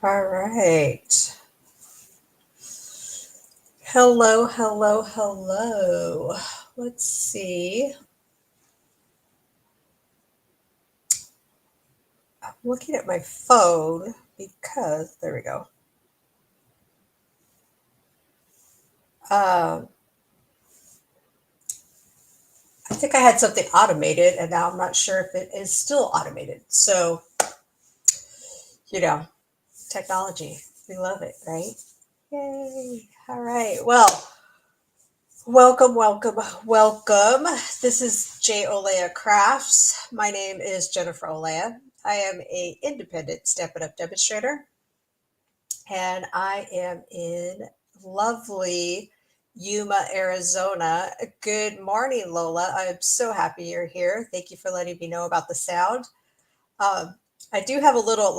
All right. Hello, hello, hello. Let's see. I'm looking at my phone because there we go. Um, I think I had something automated and now I'm not sure if it is still automated. So, you know, technology. We love it, right? Yay. All right. Well, welcome, welcome, welcome. This is J. Olea Crafts. My name is Jennifer Olea. I am a independent Step It Up demonstrator, and I am in lovely Yuma, Arizona. Good morning, Lola. I'm so happy you're here. Thank you for letting me know about the sound. Um, I do have a little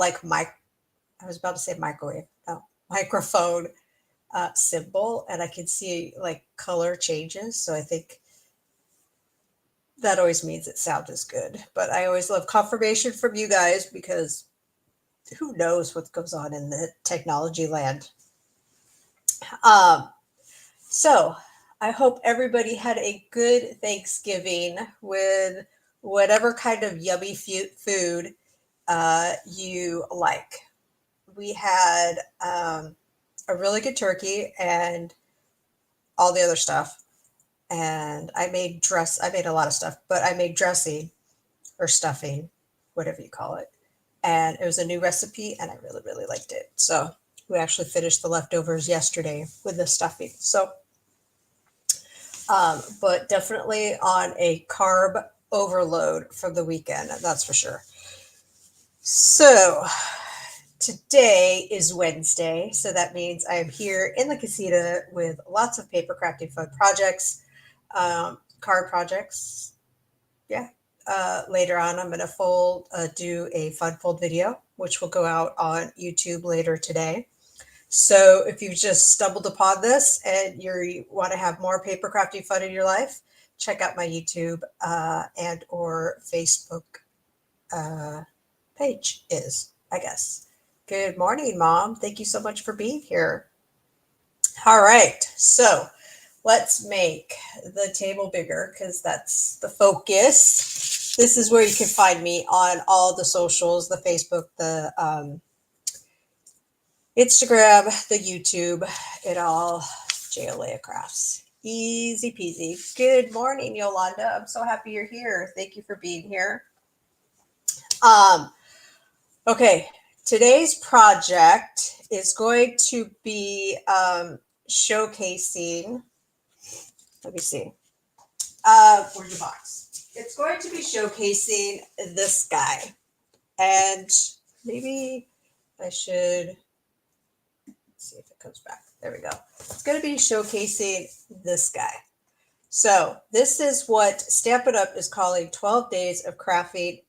I was about to say microwave, no, microphone symbol, and I can see like color changes. So I think that always means it sound is good. But I always love confirmation from you guys because who knows what goes on in the technology land. Um, so I hope everybody had a good Thanksgiving with whatever kind of yummy food you like. We had a really good turkey and all the other stuff. And I made a lot of stuff, but I made dressing or stuffing, whatever you call it. And it was a new recipe and I really, really liked it. So we actually finished the leftovers yesterday with the stuffing. So, but definitely on a carb overload for the weekend, that's for sure. So today is Wednesday. So that means I am here in the casita with lots of paper crafting fun projects, card projects. Yeah. Later on, I'm going to do a fun fold video, which will go out on YouTube later today. So if you've just stumbled upon this and you want to have more paper crafting fun in your life, check out my YouTube and or Facebook uh, page is, I guess. Good morning, Mom. Thank you so much for being here. All right. So let's make the table bigger because that's the focus. This is where you can find me on all the socials, the Facebook, the Instagram, the YouTube, it all Jalea Crafts. Easy peasy. Good morning, Yolanda. I'm so happy you're here. Thank you for being here. Um, okay, today's project is going to be showcasing. Let me see. Where's the box? It's going to be showcasing this guy, and maybe I should see if it comes back. There we go. It's going to be showcasing this guy. So this is what Stamp It Up is calling 12 Days of Crafting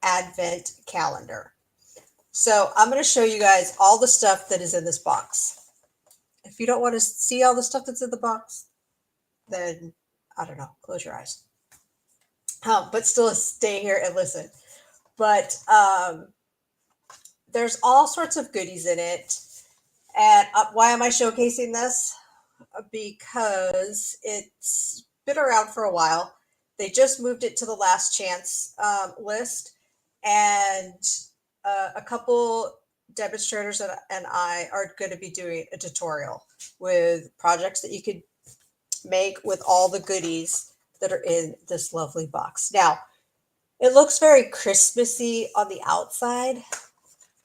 Advent Calendar. So I'm going to show you guys all the stuff that is in this box. If you don't want to see all the stuff that's in the box, then I don't know, close your eyes. But still stay here and listen. But there's all sorts of goodies in it. And why am I showcasing this? Because it's been around for a while. They just moved it to the last chance list, and a couple demonstrators and I are going to be doing a tutorial with projects that you could make with all the goodies that are in this lovely box. Now, it looks very Christmassy on the outside.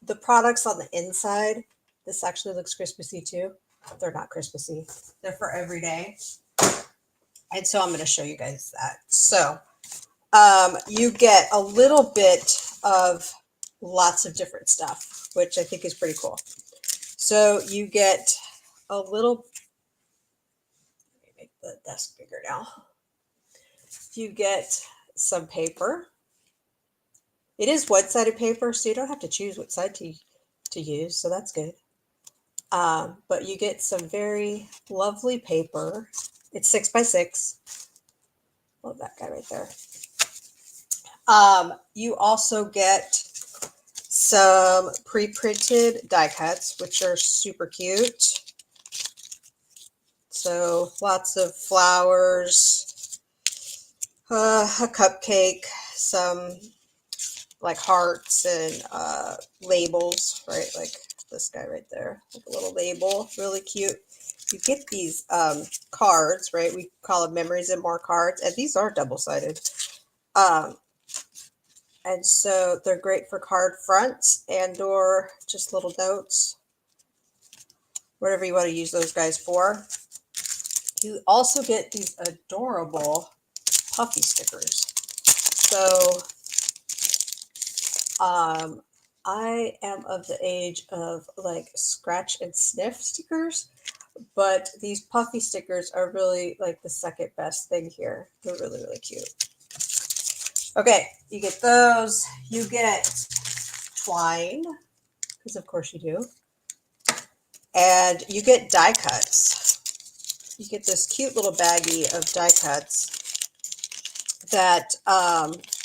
The products on the inside, this actually looks Christmassy too. They're not Christmassy. They're for every day. And so I'm going to show you guys that. So you get a little bit of lots of different stuff, which I think is pretty cool. So you get a little, let me make the desk bigger now. You get some paper. It is one-sided paper, so you don't have to choose what side to use. So that's good. But you get some very lovely paper. It's 6x6. Love that guy right there. You also get some pre-printed die cuts, which are super cute. So lots of flowers, a cupcake, some like hearts and labels, right? Like this guy right there, like a little label, really cute. You get these cards, right? We call them memories and more cards, and these are double-sided. And so they're great for card fronts and or just little notes, whatever you want to use those guys for. You also get these adorable puffy stickers. So I am of the age of like scratch and sniff stickers, but these puffy stickers are really like the second best thing here. They're really, really cute. Okay, you get those. You get twine, because of course you do. And you get die cuts. You get this cute little baggie of die cuts that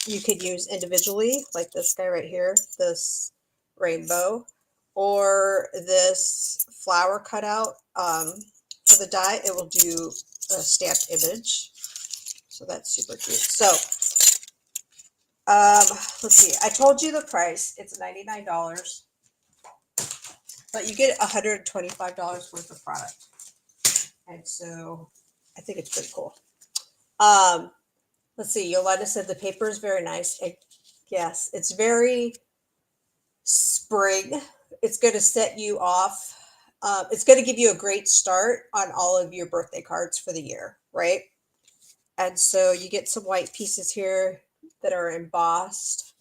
you could use individually, like this guy right here, this rainbow, or this flower cutout. For the die, it will do a stamped image. So that's super cute. So let's see. I told you the price. It's $99, but you get $125 worth of product. And so I think it's pretty cool. Let's see. Yolanda said the paper is very nice. Yes, it's very spring. It's going to set you off. It's going to give you a great start on all of your birthday cards for the year, right? And so you get some white pieces here that are embossed.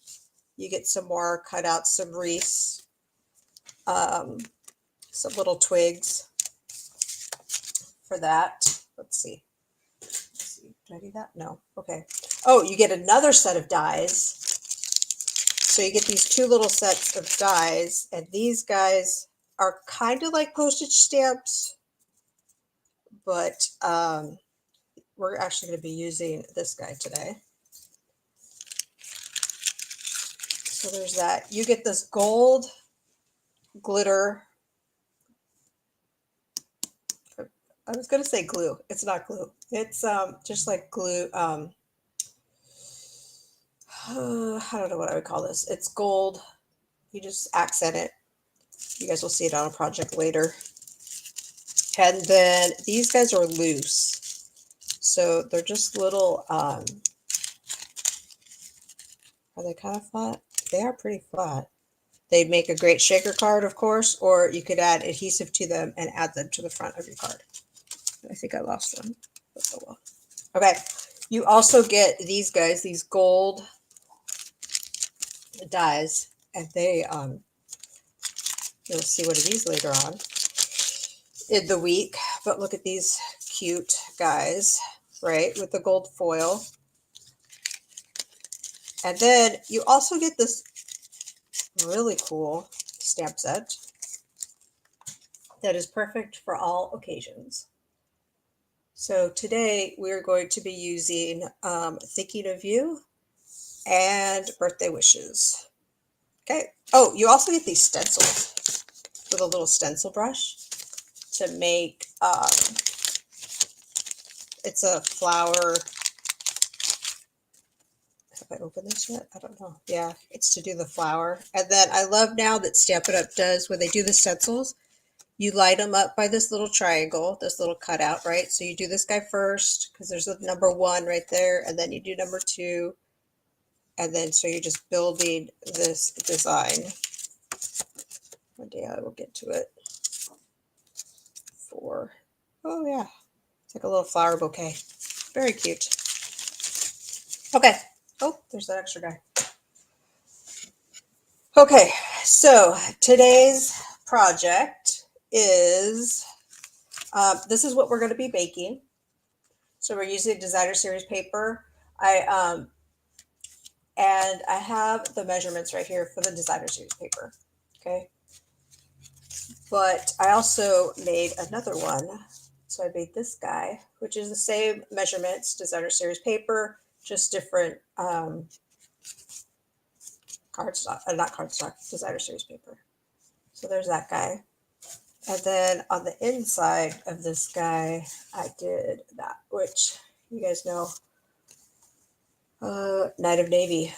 You get some more cutouts, some wreaths, some little twigs for that. Let's see. Did I do that? No. Okay. Oh, you get another set of dies. So you get these two little sets of dies, and these guys are kind of like postage stamps, but we're actually going to be using this guy today. So there's that. You get this gold glitter. I was going to say glue. It's not glue. It's just like glue. I don't know what I would call this. It's gold. You just accent it. You guys will see it on a project later. And then these guys are loose. So they're just little, are they kind of flat? They are pretty flat. They'd make a great shaker card, of course, or you could add adhesive to them and add them to the front of your card. I think I lost one. Oh well. Okay. You also get these guys, these gold dies, and they, you'll see one of these later on in the week. But look at these cute guys, right, with the gold foil. And then you also get this really cool stamp set that is perfect for all occasions. So today we're going to be using Thinking of You and Birthday Wishes. Okay. Oh, you also get these stencils with a little stencil brush to make, it's a flower. Have I opened this yet? I don't know. Yeah, it's to do the flower. And then I love now that Stampin' Up! Does, when they do the stencils, you light them up by this little triangle, this little cutout, right? So you do this guy first because there's a number 1 right there, and then you do number 2. And then so you're just building this design. One day I will get to it. Oh yeah, it's like a little flower bouquet. Very cute. Okay. Oh, there's that extra guy. Okay, so today's project is, this is what we're going to be baking. So we're using designer series paper. And I have the measurements right here for the designer series paper. Okay. But I also made another one. So I made this guy, which is the same measurements, designer series paper, just different cardstock, not cardstock, designer series paper. So there's that guy. And then on the inside of this guy, I did that, which you guys know, Night of Navy.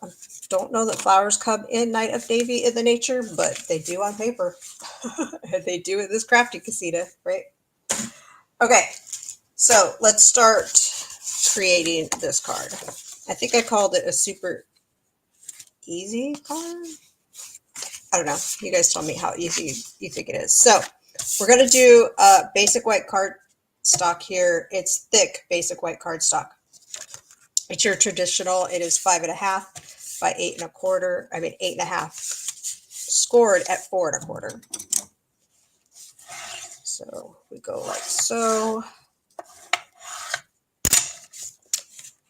I don't know that flowers come in Night of Navy in the nature, but they do on paper. And they do in this crafty casita, right? Okay, so let's start creating this card. I think I called it a super easy card. I don't know. You guys tell me how easy you think it is. So we're going to do a basic white card stock here. It's thick basic white card stock. It's your traditional. It is 5.5 by 8.25. I mean 8.5, scored at 4.25. So we go like so.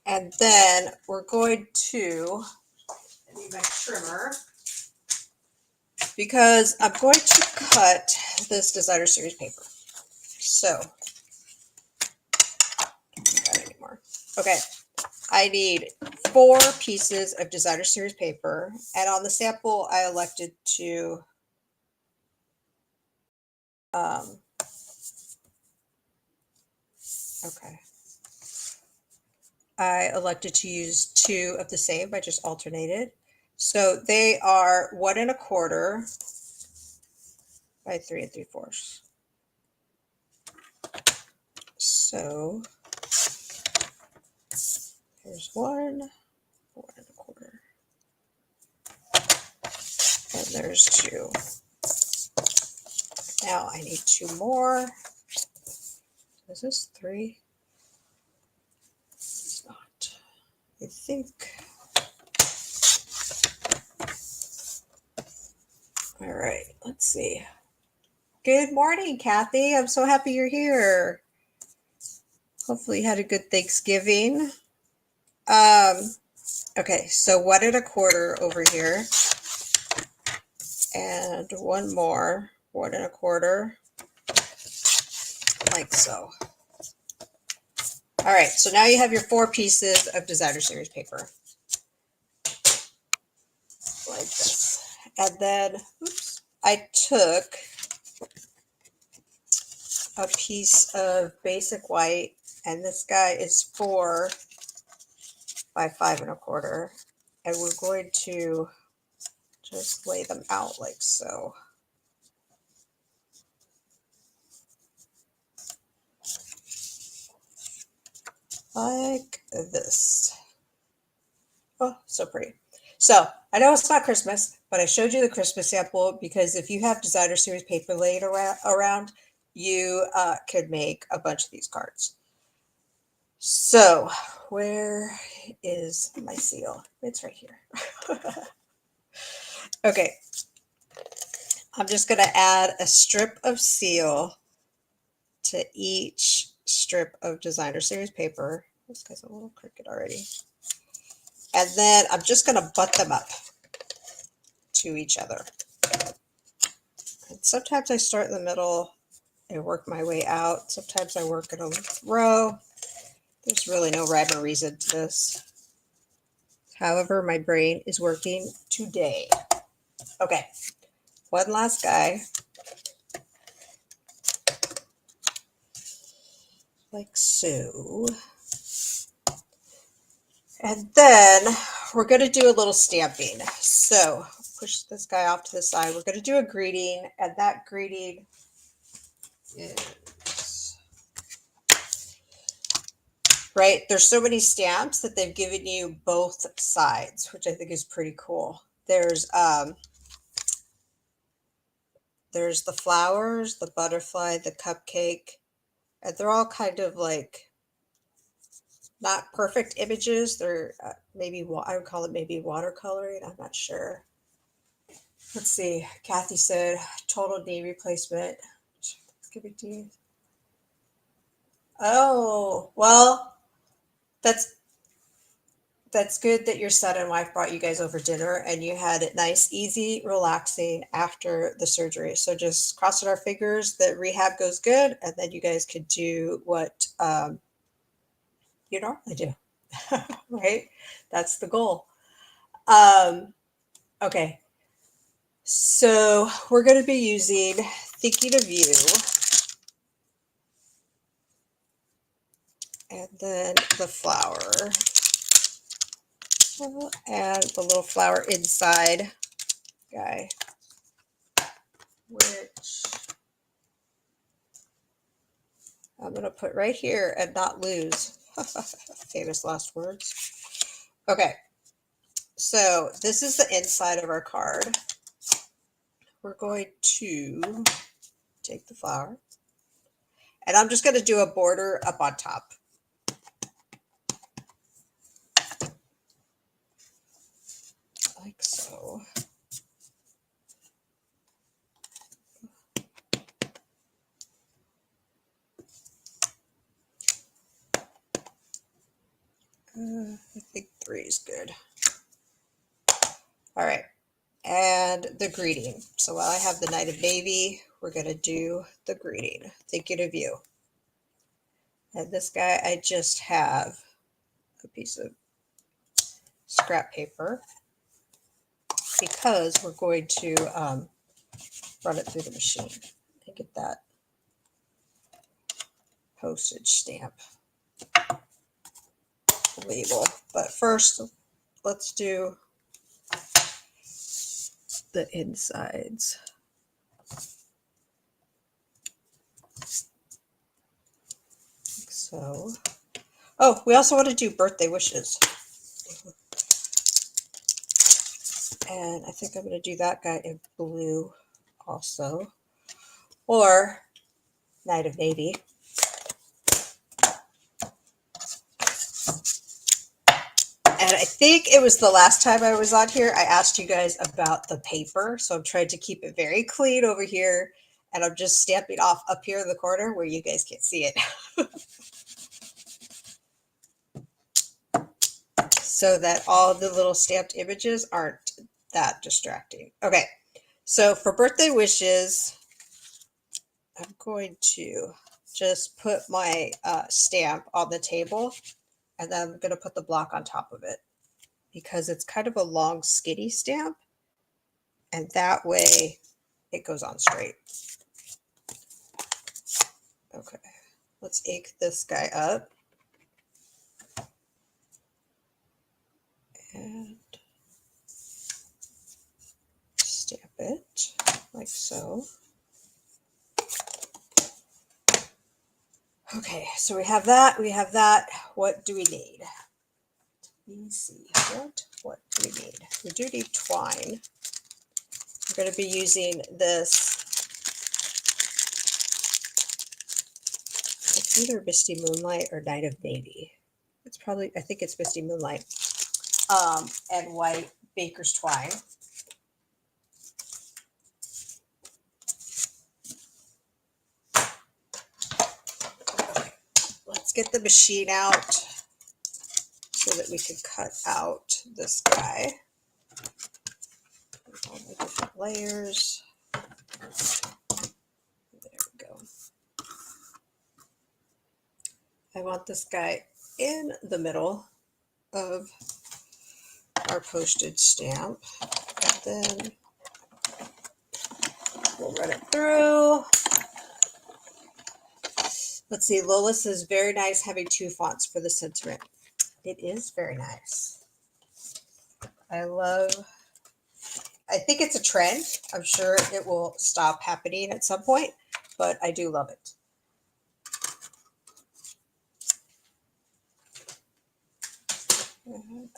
And then we're going to, I need my trimmer, because I'm going to cut this designer series paper. So, don't got any more. Okay, I need 4 pieces of designer series paper, and on the sample, I elected to I elected to use 2 of the same. I just alternated. So they are 1.25 by 3 3/4. So here's 1, 1.25, and there's 2. Now I need 2 more. Is this 3? It's not. I think. All right, let's see. Good morning, Kathy. I'm so happy you're here. Hopefully you had a good Thanksgiving. Okay, so 1.25 over here. And 1 more, 1.25, like so. All right, so now you have your 4 pieces of designer series paper, like this. And then, oops, I took a piece of basic white, and this guy is 4 by 5.25, and we're going to just lay them out like so. Like this. Oh, so pretty. So I know it's not Christmas, but I showed you the Christmas sample because if you have designer series paper laid around, you could make a bunch of these cards. So where is my seal? It's right here. Okay. I'm just going to add a strip of seal to each strip of designer series paper. This guy's a little crooked already. And then I'm just going to butt them up to each other. And sometimes I start in the middle and work my way out. Sometimes I work in a row. There's really no rhyme or reason to this. However, my brain is working today. Okay, one last guy. Like so. And then we're going to do a little stamping. So push this guy off to the side. We're going to do a greeting, and that greeting is, right? There's so many stamps that they've given you both sides, which I think is pretty cool. There's the flowers, the butterfly, the cupcake, and they're all kind of like not perfect images. They're maybe, I would call it maybe watercoloring. I'm not sure. Let's see. Kathy said total knee replacement. Give it to you. Oh, well, that's good that your son and wife brought you guys over dinner and you had it nice, easy, relaxing after the surgery. So just crossing our fingers that rehab goes good, and then you guys could do what you normally do, right? That's the goal. Okay, so we're going to be using Thinking of You, and then the flower, and the little flower inside guy, which I'm going to put right here and not lose. Famous last words. Okay, so this is the inside of our card. We're going to take the flower, and I'm just going to do a border up on top. Like so. I think 3 is good. All right, and the greeting. So while I have the Knight of Navy, we're going to do the greeting. Thinking of You. And this guy, I just have a piece of scrap paper because we're going to run it through the machine and get that postage stamp label. But first, let's do the insides. Like so. Oh, we also want to do birthday wishes. And I think I'm going to do that guy in blue also. Or Knight of Navy. And I think it was the last time I was on here, I asked you guys about the paper. So I'm trying to keep it very clean over here. And I'm just stamping off up here in the corner where you guys can't see it. So that all the little stamped images aren't that distracting. Okay, so for birthday wishes, I'm going to just put my stamp on the table, and then I'm going to put the block on top of it because it's kind of a long, skinny stamp, and that way it goes on straight. Okay, let's ink this guy up. And stamp it like so. Okay, so we have that, we have that. What do we need? Let me see, what do we need? We do need twine. I'm going to be using this. It's either Misty Moonlight or Night of Navy. It's probably, I think it's Misty Moonlight. And white baker's twine. Okay, let's get the machine out so that we can cut out this guy. All my different layers. There we go. I want this guy in the middle of our postage stamp. And then we'll run it through. Let's see, Lola says, very nice having 2 fonts for the sentiment. It is very nice. I think it's a trend. I'm sure it will stop happening at some point, but I do love it.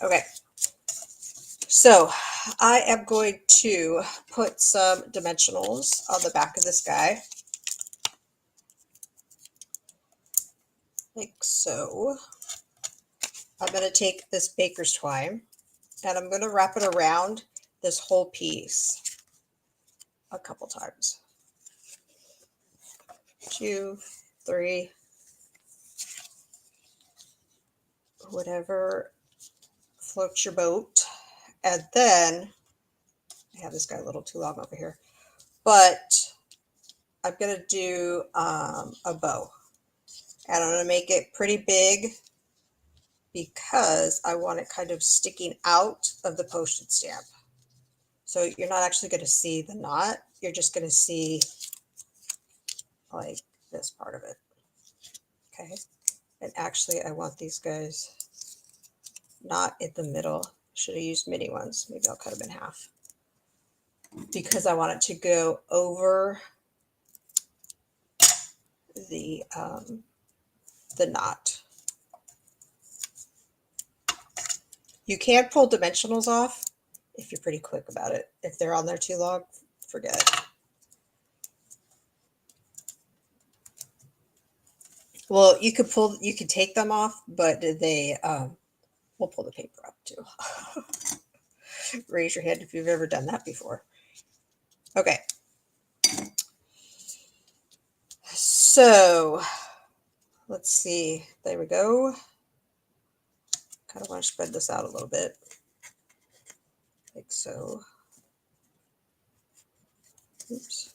Okay, so I am going to put some dimensionals on the back of this guy. Like so. I'm going to take this baker's twine and I'm going to wrap it around this whole piece a couple times. 2, 3, whatever floats your boat. And then I have this guy a little too long over here, but I'm going to do a bow, and I'm going to make it pretty big because I want it kind of sticking out of the postage stamp. So you're not actually going to see the knot. You're just going to see like this part of it. Okay. And actually I want these guys not in the middle. Should have used mini ones. Maybe I'll cut them in half because I want it to go over the knot. You can pull dimensionals off if you're pretty quick about it. If they're on there too long, forget it. Well, you could take them off, but they we'll pull the paper up too. Raise your hand if you've ever done that before. Okay. So let's see. There we go. Kind of want to spread this out a little bit. Like so. Oops.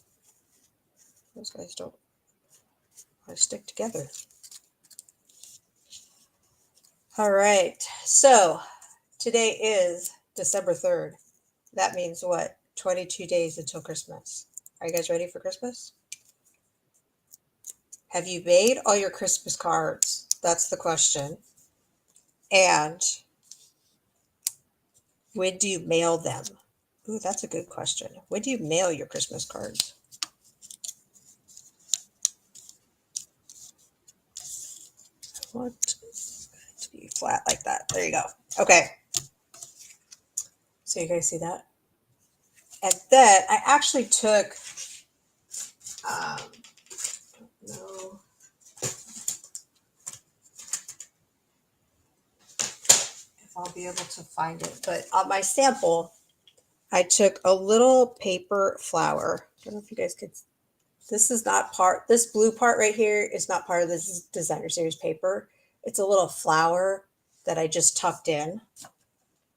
Those guys don't want to stick together. All right. So today is December 3rd. That means what? 22 days until Christmas. Are you guys ready for Christmas? Have you made all your Christmas cards? That's the question. And when do you mail them? Ooh, that's a good question. When do you mail your Christmas cards? I want it to be flat like that. There you go. Okay. So you guys see that? And then I actually took, I don't know if I'll be able to find it, but on my sample, I took a little paper flower. I don't know if you guys could. This is not part, this blue part right here is not part of this designer series paper. It's a little flower that I just tucked in.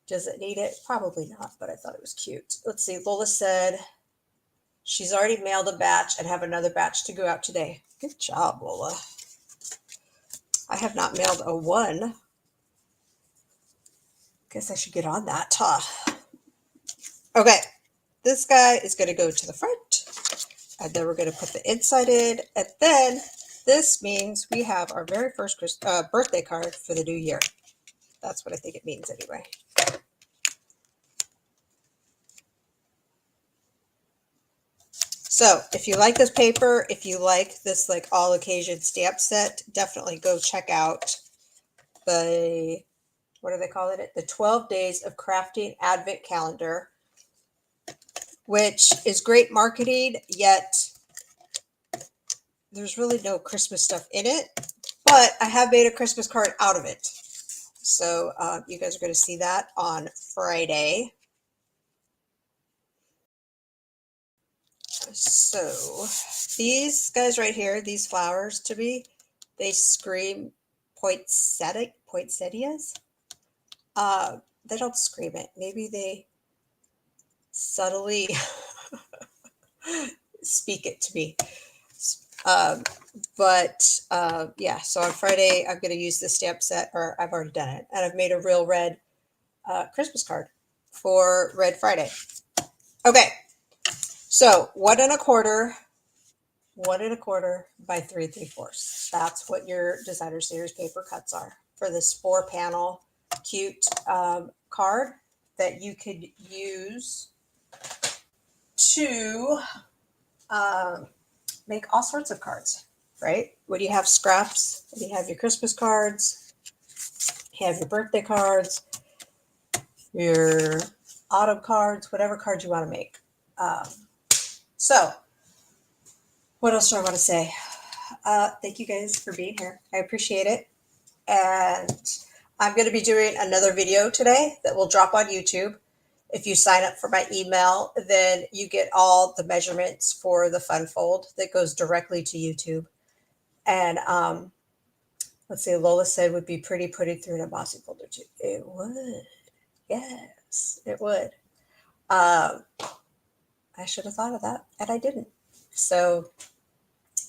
Does it need it? Probably not, but I thought it was cute. Let's see. Lola said she's already mailed a batch and have another batch to go out today. Good job, Lola. I have not mailed a one. Guess I should get on that, huh? Okay. This guy is going to go to the front. And then we're going to put the inside in. And then this means we have our very first birthday card for the new year. That's what I think it means anyway. So if you like this paper, if you like this like all occasion stamp set, definitely go check out the, what are they calling it? The 12 Days of Crafting Advent Calendar, which is great marketing, yet there's really no Christmas stuff in it, but I have made a Christmas card out of it. So you guys are going to see that on Friday. So these guys right here, these flowers to me, they scream poinsettias. They don't scream it. Maybe they subtly speak it to me. Yeah, so on Friday, I'm going to use the stamp set, or I've already done it. And I've made a real red Christmas card for Red Friday. Okay, so 1 1/4 by 3 3/4. That's what your designer series paper cuts are for this 4-panel cute card that you could use to make all sorts of cards, right? When you have scraps, when you have your Christmas cards, you have your birthday cards, your autumn cards, whatever cards you want to make. So what else do I want to say? Thank you guys for being here. I appreciate it. And I'm going to be doing another video today that will drop on YouTube. If you sign up for my email, then you get all the measurements for the fun fold that goes directly to YouTube. And let's see, Lola said would be pretty putting through an embossing folder too. It would. Yes, it would. I should have thought of that, and I didn't. So,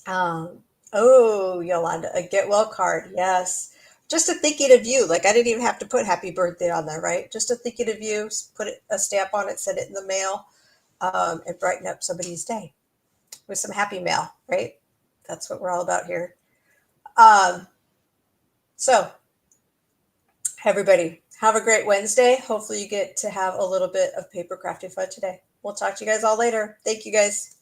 oh, Yolanda, a get well card. Yes. Just a thinking of you. Like I didn't even have to put happy birthday on there, right? Just a thinking of you. Put a stamp on it, send it in the mail, and brighten up somebody's day with some happy mail, right? That's what we're all about here. Um, so everybody, have a great Wednesday. Hopefully, you get to have a little bit of paper crafting fun today. We'll talk to you guys all later. Thank you guys.